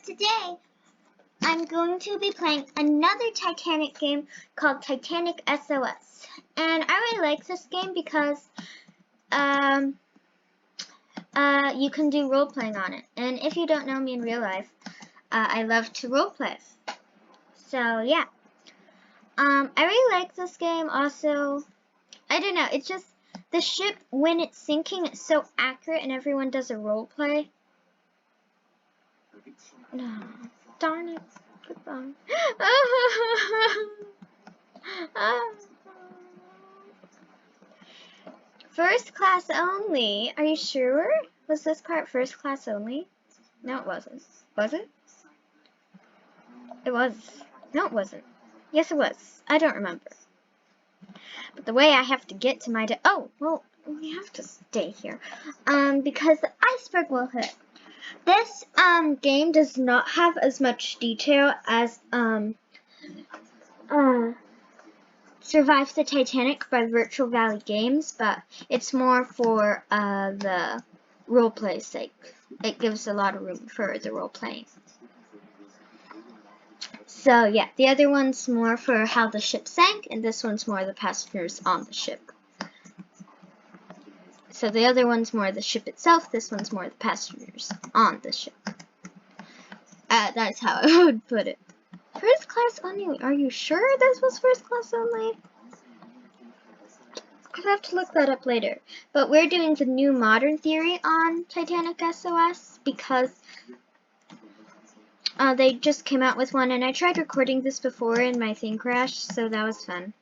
today I'm going to be playing another Titanic game called Titanic SOS. And I really like this game because you can do role playing on it. And if you don't know me in real life, I love to role play. So yeah. I really like this game. Also, I don't know, it's just the ship when it's sinking, it's so accurate and everyone does a role play. No. Darn it. Goodbye. First class only. Are you sure? Was this part first class only? No, it wasn't. Was it? It was. No, it wasn't. Yes, it was. I don't remember. But the way I have to get to my oh, well, we have to stay here. Because the iceberg will hit. This game does not have as much detail as Survive the Titanic by Virtual Valley Games, but it's more for the role play sake. It gives a lot of room for the role playing. So yeah, the other one's more for how the ship sank, and this one's more the passengers on the ship. So the other one's more the ship itself, this one's more the passengers on the ship. That's how I would put it. First class only. Are you sure this was first class only? I'll have to look that up later. But we're doing the new modern theory on Titanic SOS because they just came out with one, and I tried recording this before and my thing crashed, so that was fun.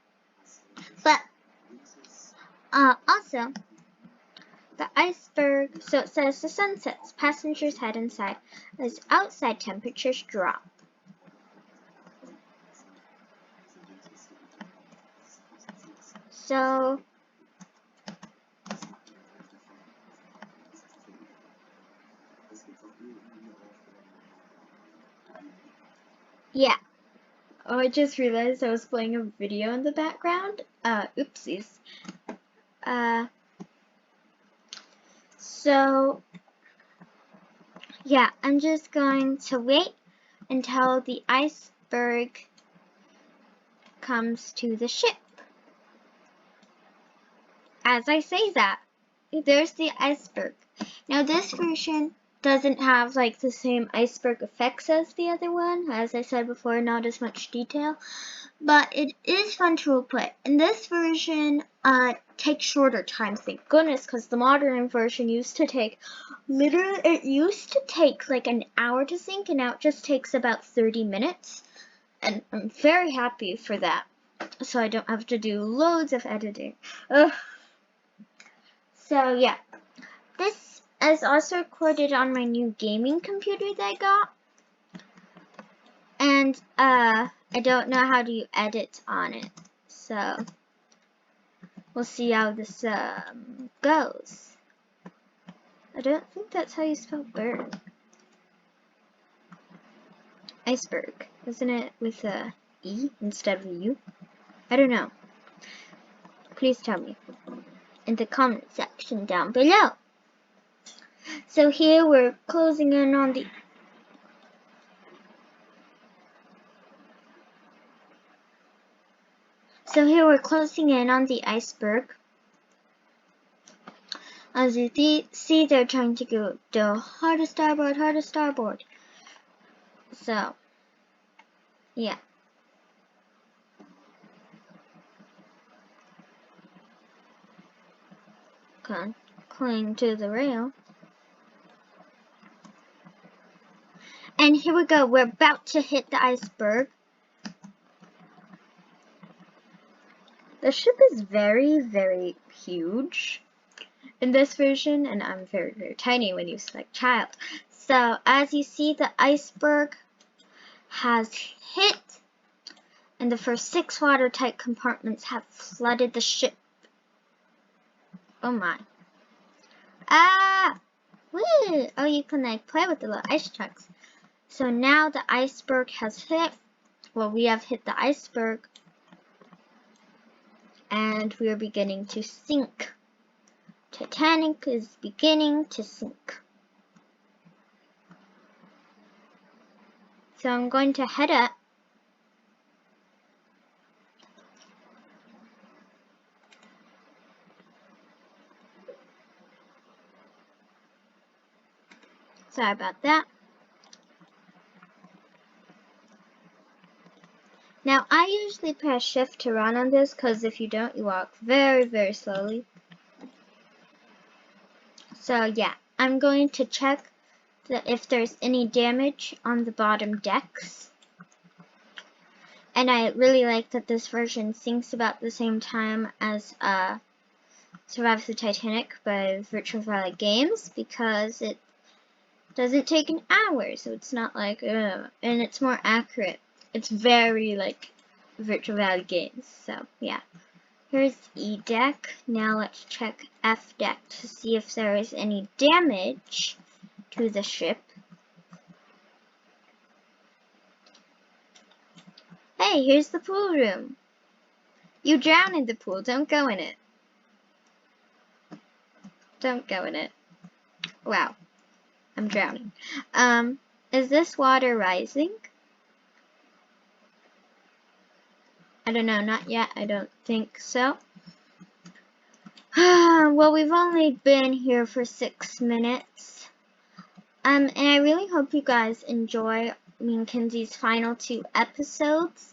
But also, the iceberg, so it says the sun sets, passengers head inside as outside temperatures drop. So, yeah. Oh, I just realized I was playing a video in the background. Oopsies. So, yeah, I'm just going to wait until the iceberg comes to the ship. As I say that, there's the iceberg. Now this version doesn't have like the same iceberg effects as the other one. As I said before, not as much detail. But it is fun to roleplay. And this version takes shorter time, thank goodness, because the modern version used to take, literally, it used to take like an hour to sync, and now it just takes about 30 minutes. And I'm very happy for that. So I don't have to do loads of editing. Ugh. So yeah, this is also recorded on my new gaming computer that I got. And I don't know how to edit on it, so we'll see how this goes. I don't think that's how you spell bird. Iceberg, isn't it with a E instead of a U? I don't know. Please tell me in the comment section down below. So here we're closing in on the iceberg. As you see, they're trying to go the hardest starboard. So, yeah. Okay, cling to the rail. And here we go, we're about to hit the iceberg. The ship is very, very huge in this version, and I'm very, very tiny when you select child. So, as you see, the iceberg has hit, and the first 6 watertight compartments have flooded the ship. Oh my. Ah! Woo! Oh, you can like play with the little ice chunks. So now the iceberg has hit. Well, we have hit the iceberg. And we are beginning to sink. Titanic is beginning to sink. So I'm going to head up. Sorry about that. Now, I usually press shift to run on this, because if you don't, you walk very, very slowly. So yeah, I'm going to check if there's any damage on the bottom decks. And I really like that this version syncs about the same time as Survive the Titanic by Virtual Valley Games, because it doesn't take an hour, so it's not like, and it's more accurate. It's very like Virtual Valley Games, so yeah. Here's E deck. Now let's check F deck to see if there is any damage to the ship. Hey, here's the pool room. You drown in the pool, don't go in it. Don't go in it. Wow, I'm drowning. Is this water rising? I don't know, not yet, I don't think so. Well, we've only been here for 6 minutes. And I really hope you guys enjoy me and Kenzie's final 2 episodes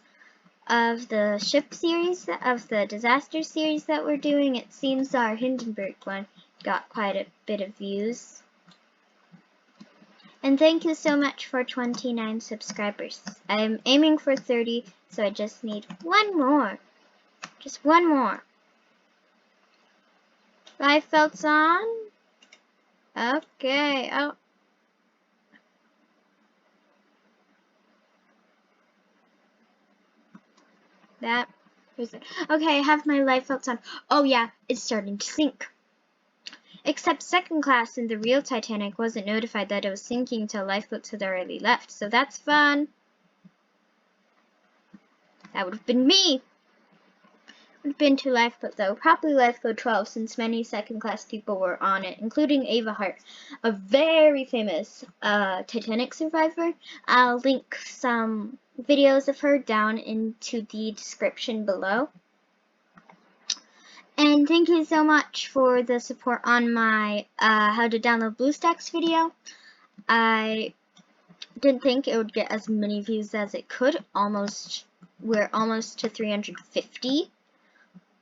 of the ship series, of the disaster series that we're doing. It seems our Hindenburg one got quite a bit of views. And thank you so much for 29 subscribers. I'm aiming for 30, so I just need one more. Just one more. Life belts on? Okay, oh. That was it. Okay, I have my life belts on. Oh yeah, it's starting to sink. Except second class in the real Titanic wasn't notified that it was sinking until lifeboats had already left, so that's fun. That would have been me. Would have been to lifeboat though, probably lifeboat 12, since many second class people were on it, including Ava Hart, a very famous Titanic survivor. I'll link some videos of her down into the description below. And thank you so much for the support on my how to download BlueStacks video. I didn't think it would get as many views as it could. We're almost to 350.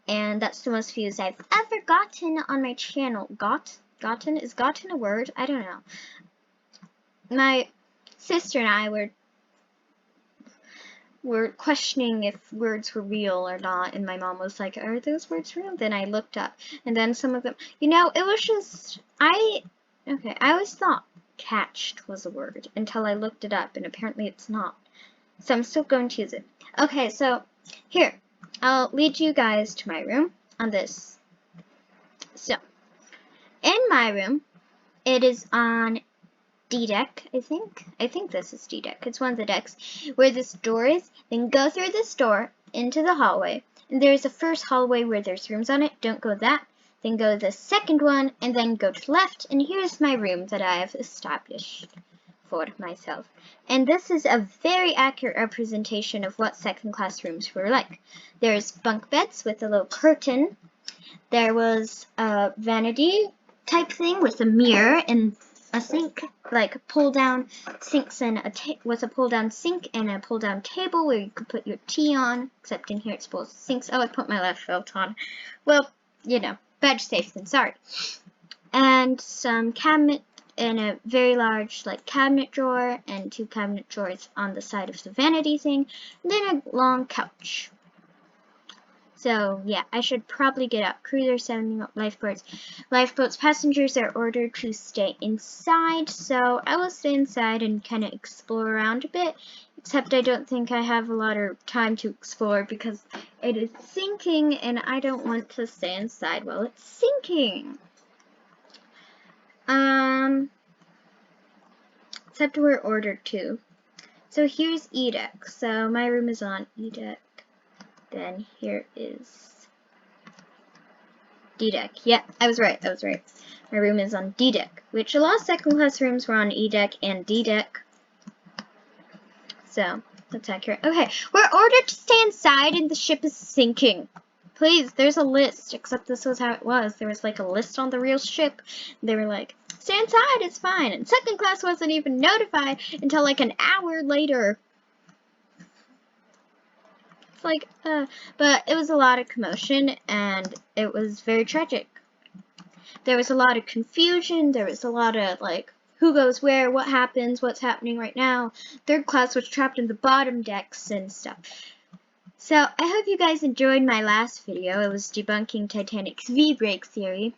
And that's the most views I've ever gotten on my channel. Gotten? Is gotten a word? I don't know. My sister and I were questioning if words were real or not, and my mom was like, are those words real? Then I looked up, and then some of them, you know, it was just, I always thought catched was a word until I looked it up, and apparently it's not. So I'm still going to use it. Okay, so here, I'll lead you guys to my room on this. So, in my room, it is on D deck, I think. I think this is D deck. It's one of the decks where this door is. Then go through this door into the hallway. And there's a first hallway where there's rooms on it. Don't go that. Then go to the second one and then go to the left. And here's my room that I have established for myself. And this is a very accurate representation of what second class rooms were like. There's bunk beds with a little curtain. There was a vanity type thing with a mirror and a sink, like pull down sinks and with a pull down sink and a pull down table where you could put your tea on, except in here it's both sinks. Oh, I put my left belt on. Well, you know, better safe than sorry. And some cabinet and a very large like cabinet drawer and 2 cabinet drawers on the side of the vanity thing, and then a long couch. So, yeah, I should probably get up. Crews are sending up lifeboats. Lifeboats passengers are ordered to stay inside, so I will stay inside and kind of explore around a bit, except I don't think I have a lot of time to explore because it is sinking, and I don't want to stay inside while it's sinking. Except we're ordered to. So here's E deck. So my room is on E deck. Then here is D deck. Yeah, I was right. My room is on D deck, which a lot of second class rooms were on E deck and D deck. So, that's accurate. Okay, we're ordered to stay inside and the ship is sinking. Please, there's a list, except this was how it was. There was like a list on the real ship. They were like, stay inside, it's fine. And second class wasn't even notified until like an hour later. It's like, but it was a lot of commotion and it was very tragic. There was a lot of confusion. There was a lot of like, who goes where, what happens, what's happening right now. Third class was trapped in the bottom decks and stuff. So, I hope you guys enjoyed my last video. It was debunking Titanic's V-break theory.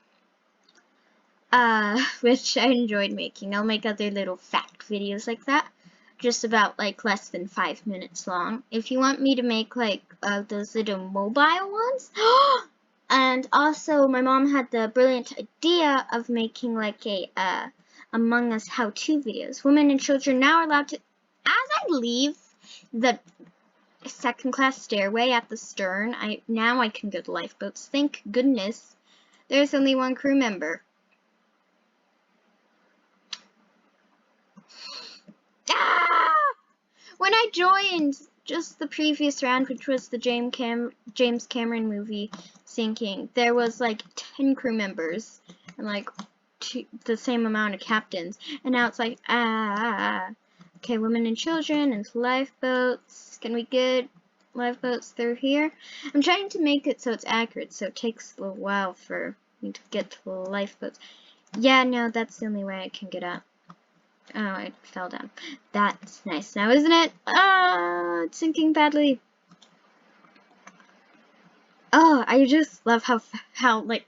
Which I enjoyed making. I'll make other little fact videos like that. Just about, like, less than 5 minutes long. If you want me to make, like, those little mobile ones. And also, my mom had the brilliant idea of making, like, a, Among Us how-to videos. Women and children now are allowed to, as I leave the second class stairway at the stern, now I can go to lifeboats. Thank goodness. There's only one crew member. Ah! When I joined just the previous round, which was the James Cameron movie sinking, there was like 10 crew members and like the same amount of captains. And now it's like, Okay, women and children and lifeboats. Can we get lifeboats through here? I'm trying to make it so it's accurate, so it takes a little while for me to get to the lifeboats. Yeah, no, that's the only way I can get up. Oh, I fell down. That's nice now, isn't it? It's sinking badly. Oh, I just love how like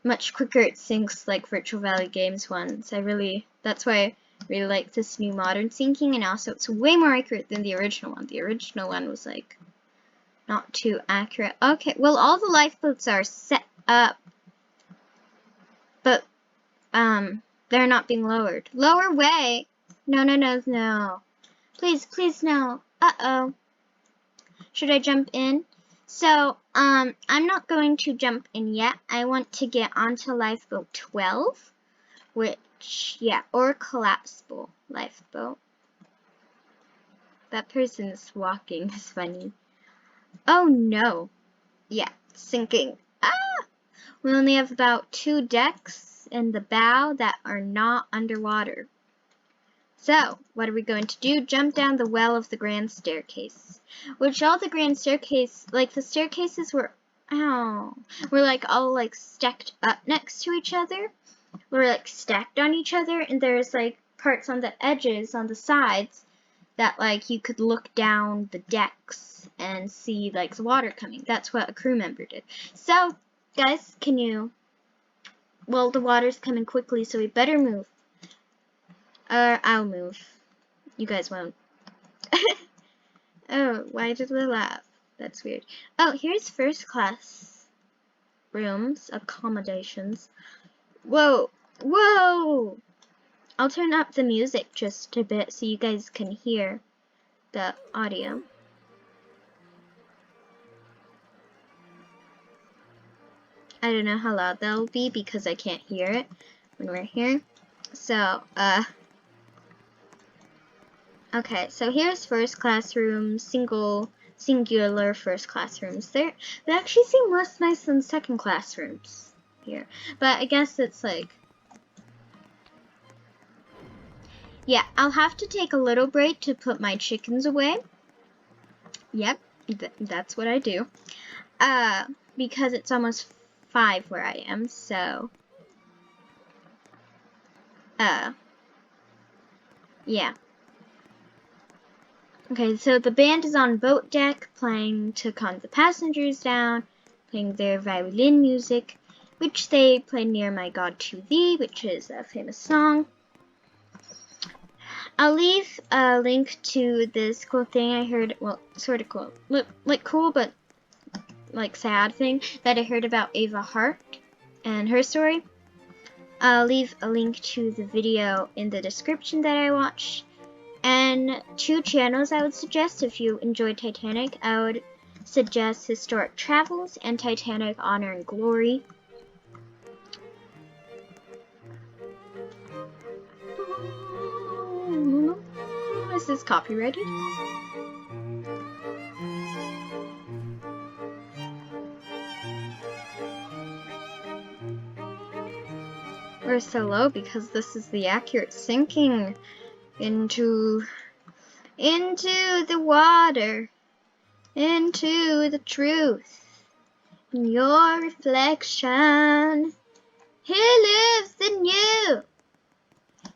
much quicker it sinks like Virtual Valley Games ones. That's why I really like this new modern sinking, and also it's way more accurate than the original one. The original one was like not too accurate. Okay, well all the lifeboats are set up, but they're not being lowered. Lower way. No. Please no. Uh-oh. Should I jump in? So, I'm not going to jump in yet. I want to get onto lifeboat 12, which, yeah, or collapsible lifeboat. That person's walking is funny. Oh no. Yeah, sinking. We only have about 2 decks in the bow that are not underwater. So, what are we going to do? Jump down the well of the grand staircase. Which all the grand staircase, like the staircases were like all like stacked up next to each other. We're like stacked on each other, and there's like parts on the edges, on the sides, that like you could look down the decks and see like the water coming. That's what a crew member did. So, guys, well, the water's coming quickly, so we better move. I'll move. You guys won't. Oh, why did we laugh? That's weird. Oh, here's first class rooms, accommodations. Whoa! I'll turn up the music just a bit so you guys can hear the audio. I don't know how loud that'll be because I can't hear it when we're here. So, okay, so here's first class rooms, singular first class rooms. They actually seem less nice than second class rooms here. But I guess it's like, yeah, I'll have to take a little break to put my chickens away. Yep, that's what I do. Because it's almost 5 where I am, so, yeah. Okay, so the band is on boat deck, playing to calm the passengers down, playing their violin music, which they play near My God to Thee, which is a famous song. I'll leave a link to this cool thing I heard, well, sort of cool, like cool, but like sad thing that I heard about Ava Hart and her story. I'll leave a link to the video in the description that I watched. And 2 channels I would suggest if you enjoy Titanic. I would suggest Historic Travels and Titanic Honor and Glory. Is this copyrighted? We're so low because this is the accurate sinking into the water, into the truth, in your reflection. He lives in you.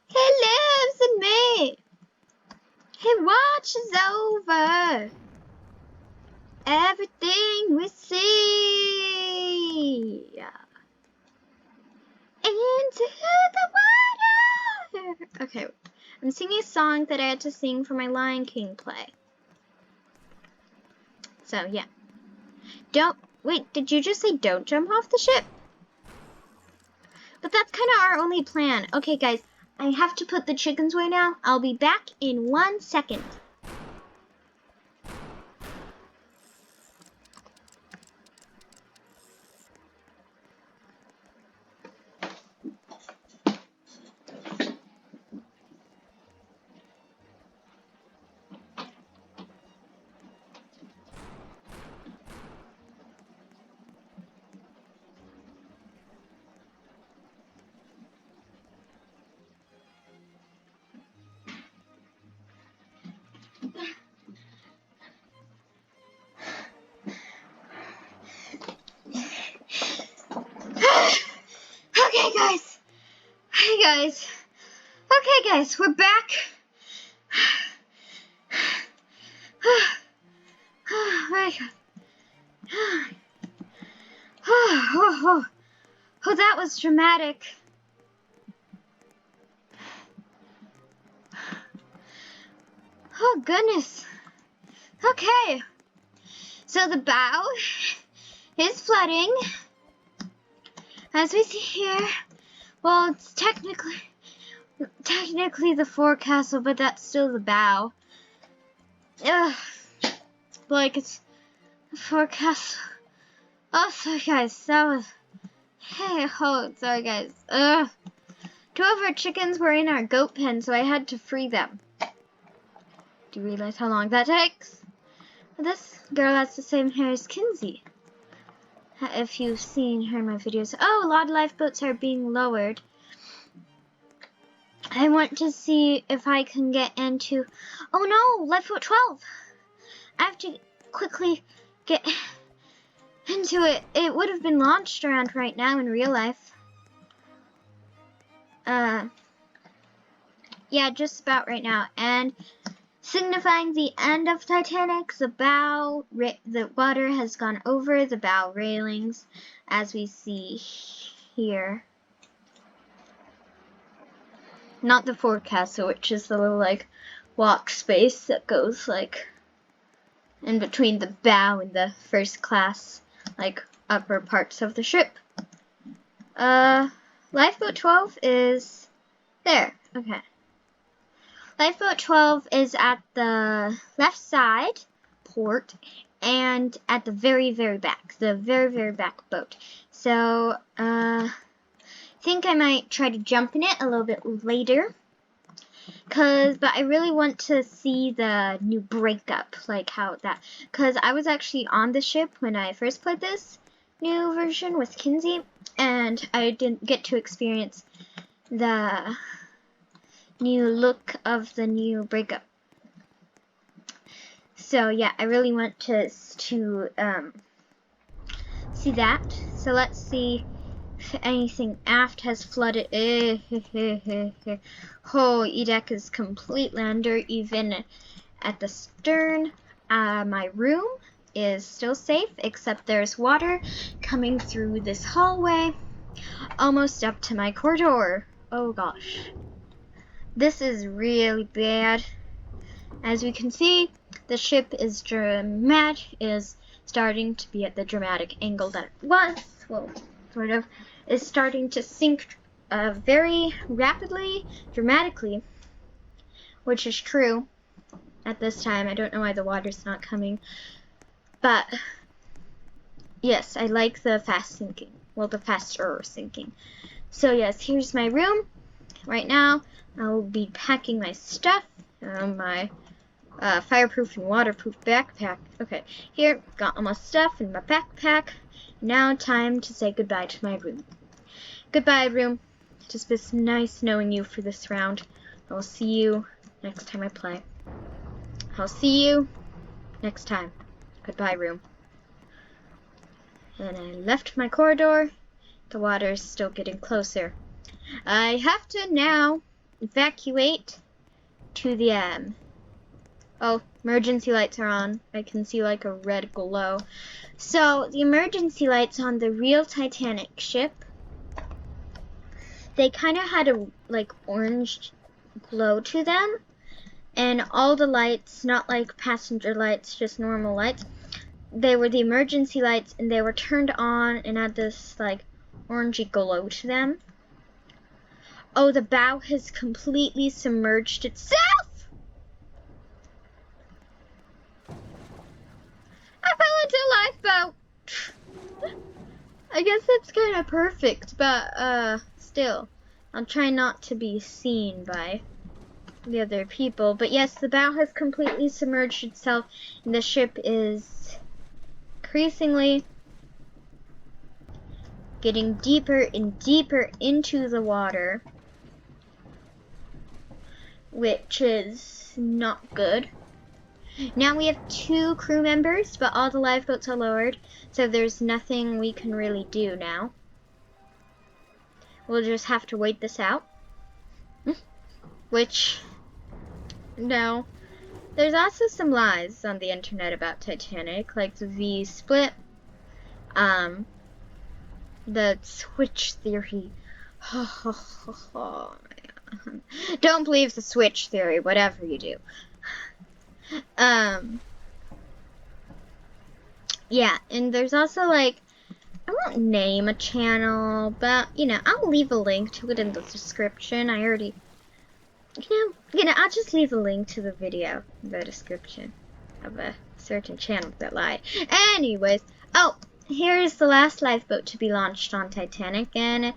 He lives in me. He watches over everything we see. Into the water. Okay, I'm singing a song that I had to sing for my Lion King play. So, yeah. Wait, did you just say don't jump off the ship? But that's kind of our only plan. Okay, guys, I have to put the chickens away now. I'll be back in 1 second. Okay, guys, we're back. Oh my God. Oh, that was dramatic. Oh, goodness. Okay. So the bow is flooding. As we see here, well, it's technically the forecastle, but that's still the bow. Ugh. Like, it's the forecastle. Oh, sorry, guys. That was... Hey, oh, sorry, guys. Ugh. 2 of our chickens were in our goat pen, so I had to free them. Do you realize how long that takes? This girl has the same hair as Kinsey. If you've seen her in my videos. Oh, a lot of lifeboats are being lowered. I want to see if I can get into... Oh no, lifeboat 12! I have to quickly get into it. It would have been launched around right now in real life. Yeah, just about right now. And signifying the end of Titanic, the water has gone over the bow railings, as we see here. Not the forecastle, which is the little, like, walk space that goes, like, in between the bow and the first class, like, upper parts of the ship. Lifeboat 12 is there. Okay. Lifeboat 12 is at the left side port and at the very, very back. The very, very back boat. So, I think I might try to jump in it a little bit later. But I really want to see the new breakup, like how that, because I was actually on the ship when I first played this new version with Kinsey, and I didn't get to experience the new look of the new breakup. So yeah, I really want to see that. So let's see if anything aft has flooded. Oh, E-deck is completely under, even at the stern. My room is still safe, except there's water coming through this hallway, almost up to my corridor. Oh gosh. This is really bad. As we can see, the ship is starting to be at the dramatic angle that it was. Well, sort of, is starting to sink very rapidly, dramatically, which is true at this time. I don't know why the water's not coming, but yes, I like the fast sinking. Well, the faster sinking. So yes, here's my room. Right now, I will be packing my stuff My fireproof and waterproof backpack. Okay, here, got all my stuff in my backpack. Now time to say goodbye to my room. Goodbye, room. It has been nice knowing you for this round. I will see you next time I play. I'll see you next time. Goodbye, room. And I left my corridor. The water is still getting closer. I have to now evacuate to the oh, emergency lights are on. I can see like a red glow. So the emergency lights on the real Titanic ship, they kind of had a like orange glow to them, and all the lights, not like passenger lights, just normal lights, they were the emergency lights, and they were turned on and had this like orangey glow to them. Oh, the bow has completely submerged itself! I fell into a lifeboat! I guess that's kind of perfect, but still, I'll try not to be seen by the other people. But yes, the bow has completely submerged itself, and the ship is increasingly getting deeper and deeper into the water, which is not good. Now we have 2 crew members, but all the lifeboats are lowered, so there's nothing we can really do now. We'll just have to wait this out. Which, no. There's also some lies on the internet about Titanic, like the V split, the switch theory. Don't believe the switch theory, whatever you do. Yeah, and there's also like, I won't name a channel, but you know, I'll leave a link to it in the description. I already, you know, I'll just leave a link to the video in the description of a certain channel that lied. Anyways, oh, here's the last lifeboat to be launched on Titanic, and it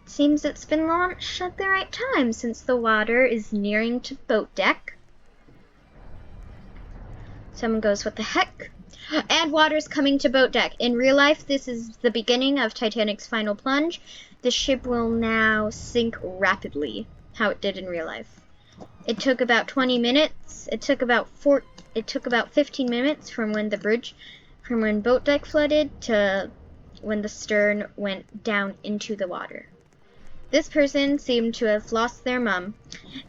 seems it's been launched at the right time since the water is nearing to boat deck. Someone goes, what the heck? And water's coming to boat deck. In real life, this is the beginning of Titanic's final plunge. The ship will now sink rapidly, how it did in real life. It took about 20 minutes. It took about 15 minutes from when boat deck flooded to when the stern went down into the water. This person seemed to have lost their mom,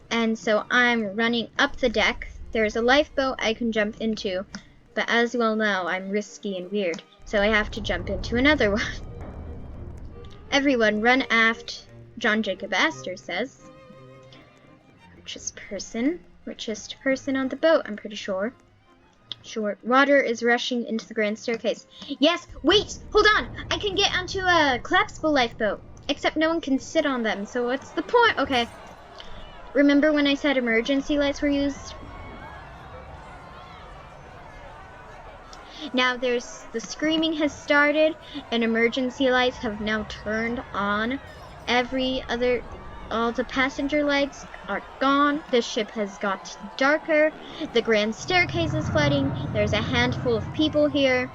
and so I'm running up the deck. There's a lifeboat I can jump into, but as you all know, I'm risky and weird, so I have to jump into another one. Everyone run aft, John Jacob Astor says. Richest person on the boat, I'm pretty sure. Sure. Water is rushing into the grand staircase. Yes, wait, hold on. I can get onto a collapsible lifeboat, except no one can sit on them, so what's the point? Okay. Remember when I said emergency lights were used? Now the screaming has started, and emergency lights have now turned on. All the passenger lights are gone. The ship has got darker. The grand staircase is flooding. There's a handful of people here.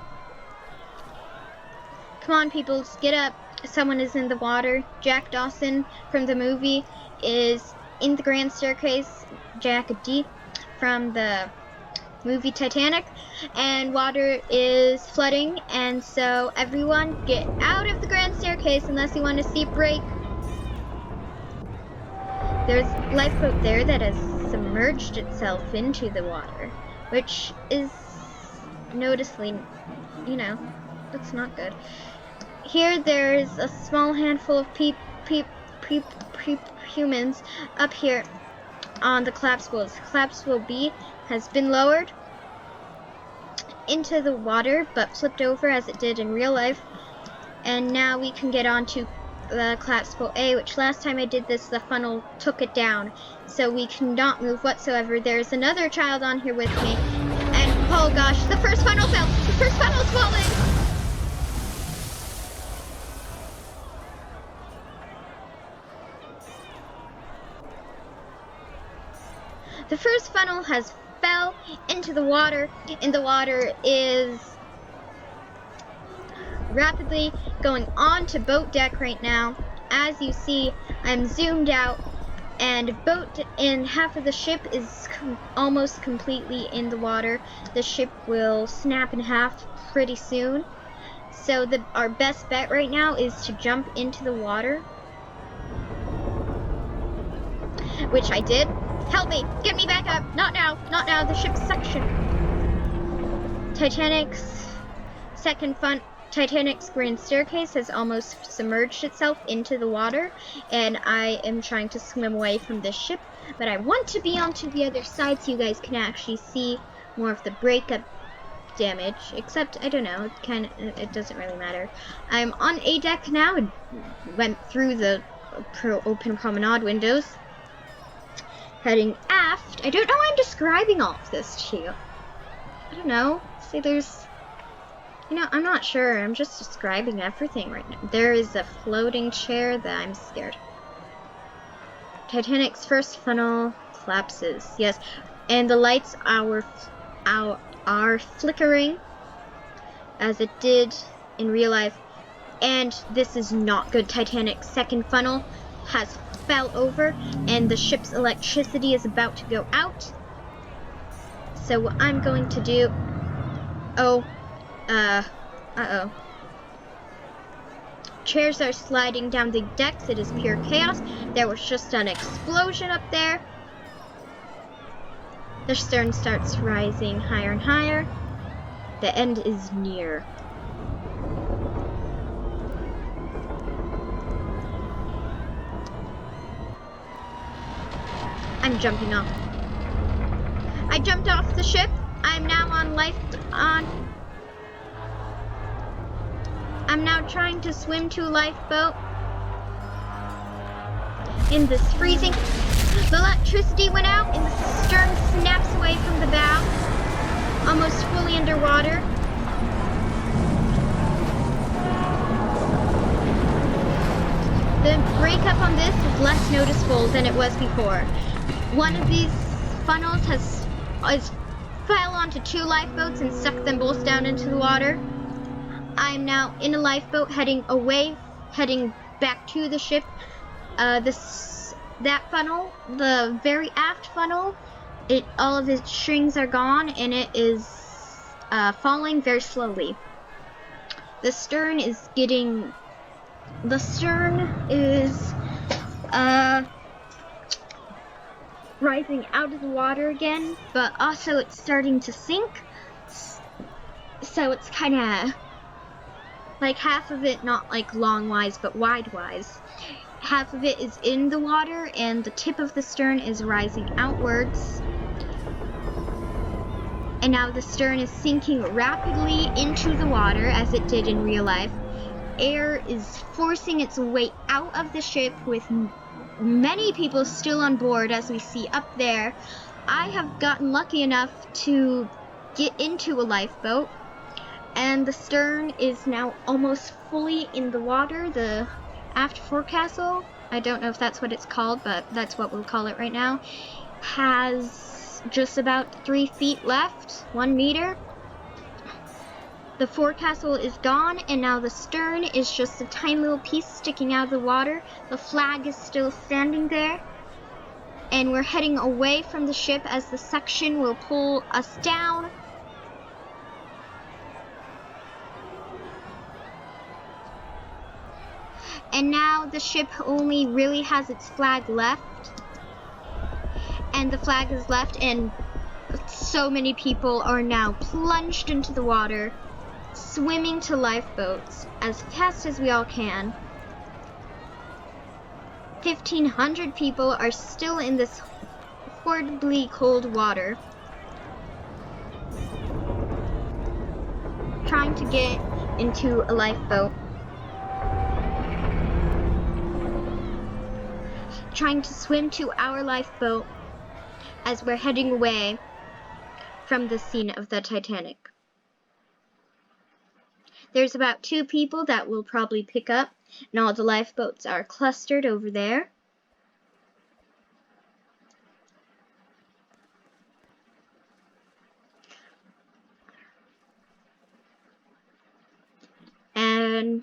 Come on, people, get up. Someone is in the water. Jack Dawson from the movie is in the grand staircase. Jack D from the movie Titanic, and water is flooding, and so everyone get out of the grand staircase unless you want to see break. There's a lifeboat there that has submerged itself into the water, which is noticeably, you know, that's not good. Here there's a small handful of humans up here on the collapsibles. Collapsible B has been lowered into the water, but flipped over as it did in real life. And now we can get onto the collapsible A, which last time I did this, the funnel took it down. So we cannot move whatsoever. There's another child on here with me. And, oh gosh, the first funnel fell! The first funnel's falling! The first funnel has fell into the water, and the water is rapidly going on to boat deck right now. As you see, I'm zoomed out, and half of the ship is almost completely in the water. The ship will snap in half pretty soon. So our best bet right now is to jump into the water, which I did. Help me! Get me back up! Not now! Not now! The ship's section. Titanic's grand staircase has almost submerged itself into the water, and I am trying to swim away from this ship, but I want to be onto the other side so you guys can actually see more of the breakup damage, except I don't know, it doesn't really matter. I'm on A deck now and went through the open promenade windows, heading aft. I don't know why I'm describing all of this to you. I don't know. See, I'm not sure. I'm just describing everything right now. There is a floating chair that I'm scared. Titanic's first funnel collapses. Yes, and the lights are flickering as it did in real life. And this is not good. Titanic's second funnel has fell over, and the ship's electricity is about to go out. So what I'm going to do... Uh-oh. Chairs are sliding down the decks. It is pure chaos. There was just an explosion up there. The stern starts rising higher and higher. The end is near. I'm jumping off. I jumped off the ship. I'm now I'm now trying to swim to a lifeboat in this freezing. The electricity went out and the stern snaps away from the bow, almost fully underwater. The breakup on this is less noticeable than it was before. One of these funnels fell onto two lifeboats and sucked them both down into the water. I'm now in a lifeboat heading back to the ship. That funnel, the very aft funnel, all of its strings are gone and it is falling very slowly. The stern is rising out of the water again, but also it's starting to sink. So it's kind of like half of it, not like long-wise, but wide-wise. Half of it is in the water, and the tip of the stern is rising outwards. And now the stern is sinking rapidly into the water, as it did in real life. Air is forcing its way out of the ship, with many people still on board, as we see up there. I have gotten lucky enough to get into a lifeboat, and the stern is now almost fully in the water. The aft forecastle, I don't know if that's what it's called, but that's what we'll call it right now, has just about 3 feet left, 1 meter. The forecastle is gone, and now the stern is just a tiny little piece sticking out of the water. The flag is still standing there, and we're heading away from the ship as the suction will pull us down. And now the ship only really has its flag left. And the flag is left, and so many people are now plunged into the water, swimming to lifeboats as fast as we all can. 1,500 people are still in this horribly cold water, trying to get into a lifeboat. Trying to swim to our lifeboat as we're heading away from the scene of the Titanic. There's about 2 people that we'll probably pick up, and all the lifeboats are clustered over there. And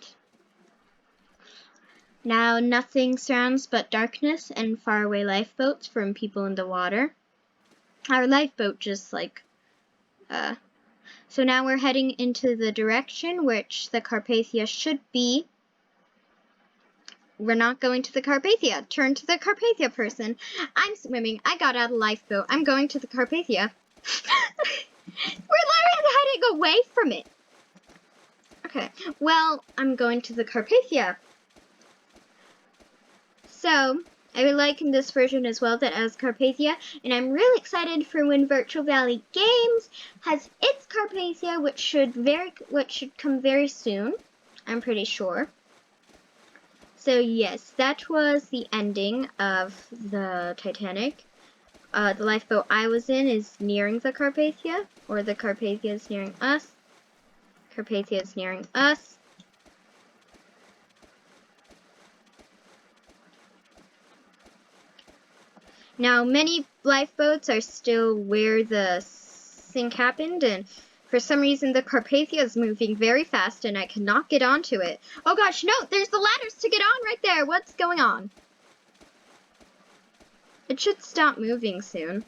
now nothing surrounds but darkness and faraway lifeboats from people in the water. Our lifeboat just so now we're heading into the direction which the Carpathia should be. We're not going to the Carpathia. Turn to the Carpathia person. I'm swimming. I got out of lifeboat. I'm going to the Carpathia. We're literally heading away from it. Okay, well, I'm going to the Carpathia. So, I would like in this version as well that as Carpathia, and I'm really excited for when Virtual Valley Games has its Carpathia, which should come very soon. I'm pretty sure. So yes, that was the ending of the Titanic. The lifeboat I was in is nearing the Carpathia, or the Carpathia is nearing us. Carpathia is nearing us. Now, many lifeboats are still where the sink happened, and for some reason the Carpathia is moving very fast and I cannot get onto it. Oh gosh, no, there's the ladders to get on right there. What's going on? It should stop moving soon.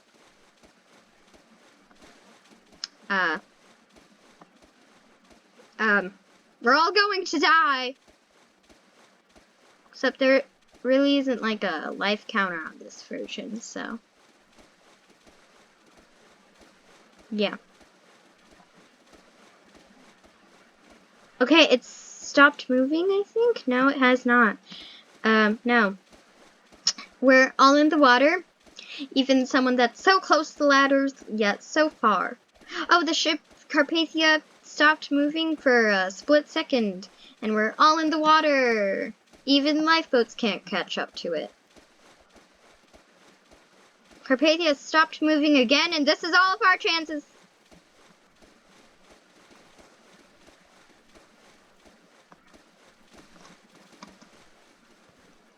We're all going to die. Except there really isn't like a life counter on this version, so. Yeah. Okay, it's stopped moving, I think? No, it has not. No. We're all in the water. Even someone that's so close to the ladders, yet so far. Oh, the ship Carpathia stopped moving for a split second, and we're all in the water. Even lifeboats can't catch up to it. Carpathia stopped moving again, and this is all of our chances.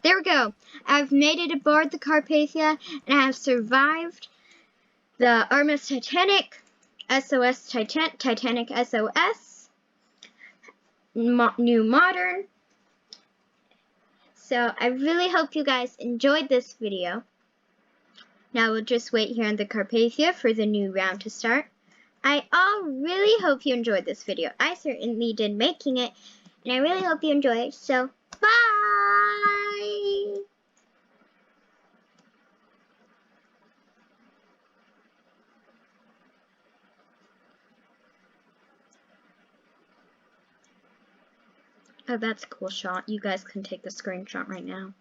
There we go. I've made it aboard the Carpathia, and I have survived the Artemis Titanic SOS Titanic SOS New Modern. So I really hope you guys enjoyed this video. Now we'll just wait here on the Carpathia for the new round to start. I really hope you enjoyed this video. I certainly did making it, and I really hope you enjoy it. So, bye! Oh, that's a cool shot. You guys can take the screenshot right now.